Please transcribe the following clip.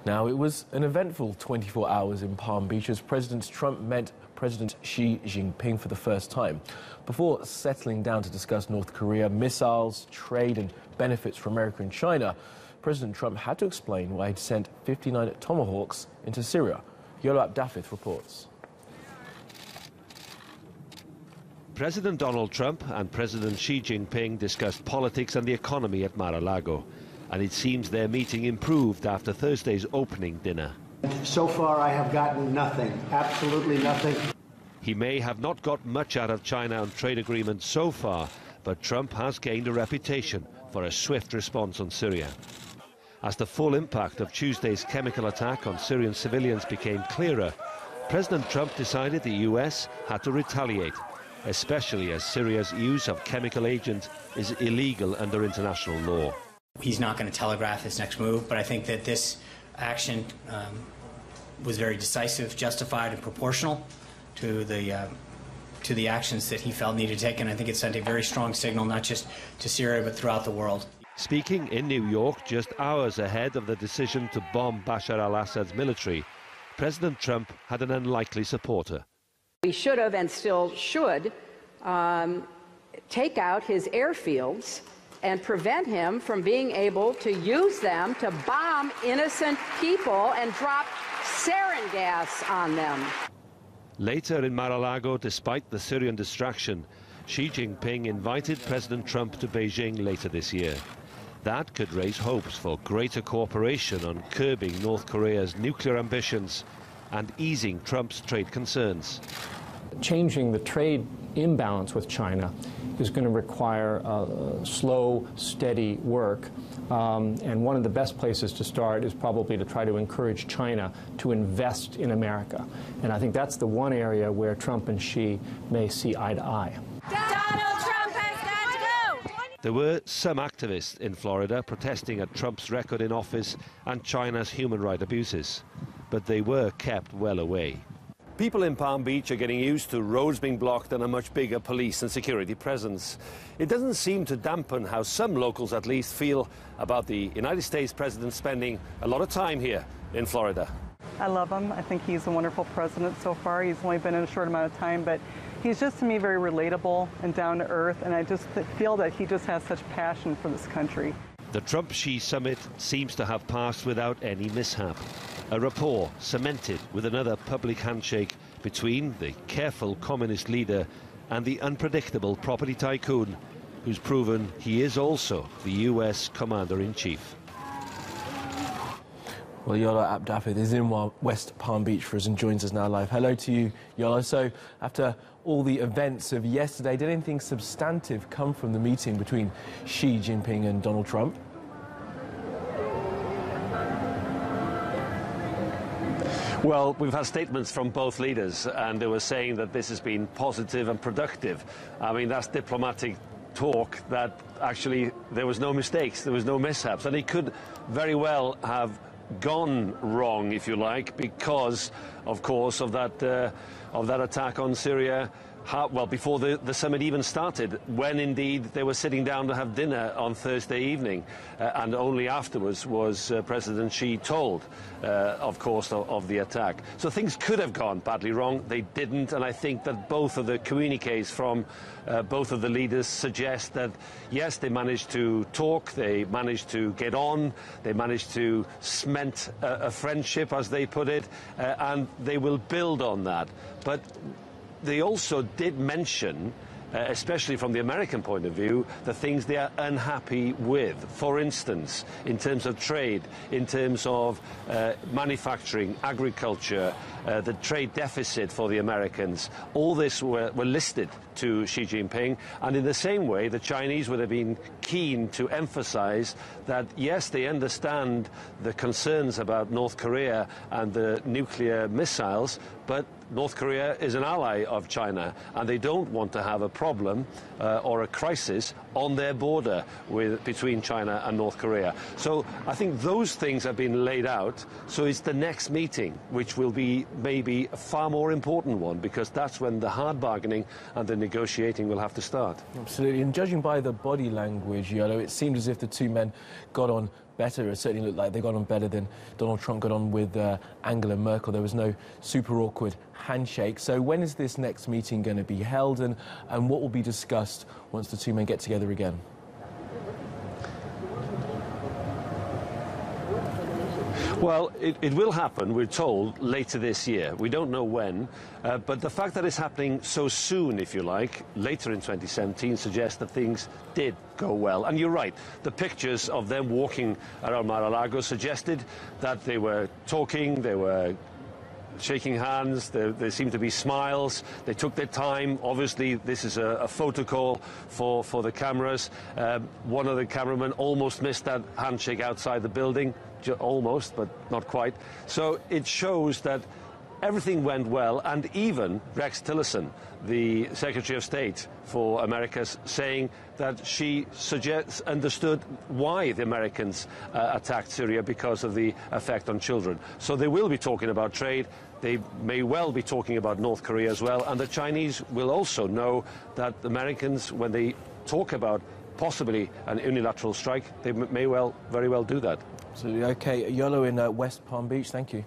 Now, it was an eventful 24 hours in Palm Beach as President Trump met President Xi Jinping for the first time. Before settling down to discuss North Korea, missiles, trade and benefits for America and China, President Trump had to explain why he'd sent 59 Tomahawks into Syria. Yola Abdafith reports. President Donald Trump and President Xi Jinping discussed politics and the economy at Mar-a-Lago, and it seems their meeting improved after Thursday's opening dinner. So far, I have gotten nothing, absolutely nothing. He may have not got much out of China on trade agreements so far, but Trump has gained a reputation for a swift response on Syria. As the full impact of Tuesday's chemical attack on Syrian civilians became clearer, President Trump decided the US had to retaliate, especially as Syria's use of chemical agents is illegal under international law. He's not going to telegraph his next move, but I think that this action was very decisive, justified, and proportional to the actions that he felt needed to take, and I think it sent a very strong signal, not just to Syria, but throughout the world. Speaking in New York just hours ahead of the decision to bomb Bashar al-Assad's military, President Trump had an unlikely supporter. We should have and still should take out his airfields and prevent him from being able to use them to bomb innocent people and drop sarin gas on them. Later in Mar-a-Lago, despite the Syrian distraction, Xi Jinping invited President Trump to Beijing later this year. That could raise hopes for greater cooperation on curbing North Korea's nuclear ambitions and easing Trump's trade concerns. Changing the trade imbalance with China is going to require slow, steady work. And one of the best places to start is probably to try to encourage China to invest in America. And I think that's the one area where Trump and Xi may see eye to eye. Donald Trump has got to go! There were some activists in Florida protesting at Trump's record in office and China's human rights abuses, but they were kept well away. People in Palm Beach are getting used to roads being blocked and a much bigger police and security presence. It doesn't seem to dampen how some locals at least feel about the United States president spending a lot of time here in Florida. I love him. I think he's a wonderful president so far. He's only been in a short amount of time, but he's just to me very relatable and down to earth, and I just feel that he just has such passion for this country. The Trump-Xi summit seems to have passed without any mishap. A rapport cemented with another public handshake between the careful communist leader and the unpredictable property tycoon, who's proven he is also the US commander-in-chief. Well, Yola Abdafith is in West Palm Beach for us and joins us now live. Hello to you, Yola. So, after all the events of yesterday, did anything substantive come from the meeting between Xi Jinping and Donald Trump? Well, we've had statements from both leaders, and they were saying that this has been positive and productive. I mean, that's diplomatic talk that actually there was no mistakes, there was no mishaps, and it could very well have gone wrong, if you like, because, of course, of that attack on Syria. Well, before the summit even started, when indeed they were sitting down to have dinner on Thursday evening, and only afterwards was President Xi told, of course, of the attack. So things could have gone badly wrong. They didn't, and I think that both of the communiques from both of the leaders suggest that, yes, they managed to talk, they managed to get on, they managed to cement a friendship, as they put it, and they will build on that. But they also did mention, especially from the American point of view, the things they are unhappy with. For instance, in terms of trade, in terms of manufacturing, agriculture, the trade deficit for the Americans. All this were listed to Xi Jinping, and in the same way the Chinese would have been keen to emphasize that, yes, they understand the concerns about North Korea and the nuclear missiles, but North Korea is an ally of China, and they don't want to have a problem or a crisis on their border between China and North Korea. So I think those things have been laid out. So it's the next meeting, which will be maybe a far more important one, because that's when the hard bargaining and the negotiating will have to start. Absolutely. And judging by the body language, Yolo, it seemed as if the two men got on better. It certainly looked like they got on better than Donald Trump got on with Angela Merkel. There was no super awkward handshake. So when is this next meeting going to be held, and what will be discussed once the two men get together again? Well, it will happen, we're told, later this year. We don't know when, but the fact that it's happening so soon, if you like, later in 2017, suggests that things did go well. And you're right, the pictures of them walking around Mar-a-Lago suggested that they were talking, they were shaking hands, there seemed to be smiles, they took their time. Obviously, this is a photo call for the cameras. One of the cameramen almost missed that handshake outside the building. Almost, but not quite. So it shows that everything went well, and even Rex Tillerson, the Secretary of State for Americas, saying that she understood why the Americans attacked Syria, because of the effect on children. So they will be talking about trade. They may well be talking about North Korea as well, and the Chinese will also know that the Americans, when they talk about possibly an unilateral strike, they may very well do that. Absolutely. Okay, Yolo in West Palm Beach, thank you.